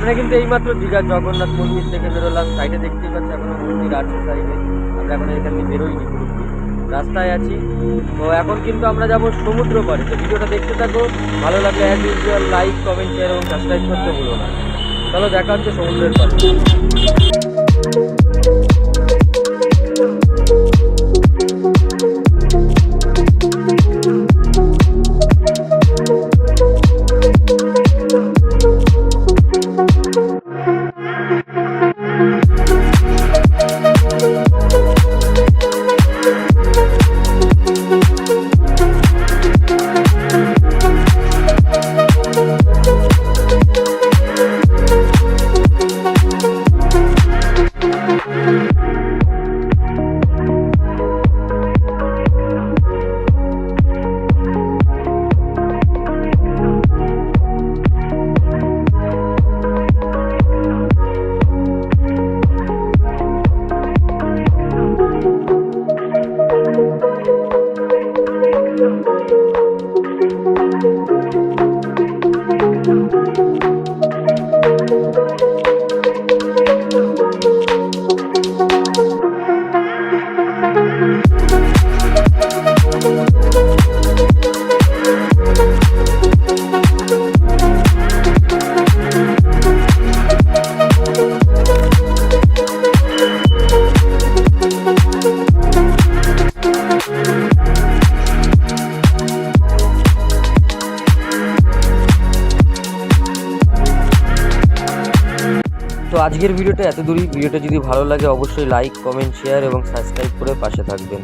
আমরা কিন্তু এইমাত্র দীঘার জগন্নাথ মন্দির থেকে বেরোলাম। সাইডে দেখতেই পাচ্ছি এখনো মন্দির আছে সাইডে। আমরা এখন এখান থেকে বেরোইনি, পুরোপুরি রাস্তায় আছি। তো এখন কিন্তু আমরা যাব সমুদ্র পাড়ে। তো ভিডিওটা দেখতে থাকো, ভালো লাগলে as usual like, comment, share এবং সাবস্ক্রাইব করতে ভুলো না। চলো দেখা হচ্ছে সমুদ্রের পাড়ে। তো আজকের ভিডিওটা এত দূরই। ভিডিওটা যদি ভালো লাগে অবশ্যই লাইক, কমেন্ট, শেয়ার এবং সাবস্ক্রাইব করে পাশে থাকবেন।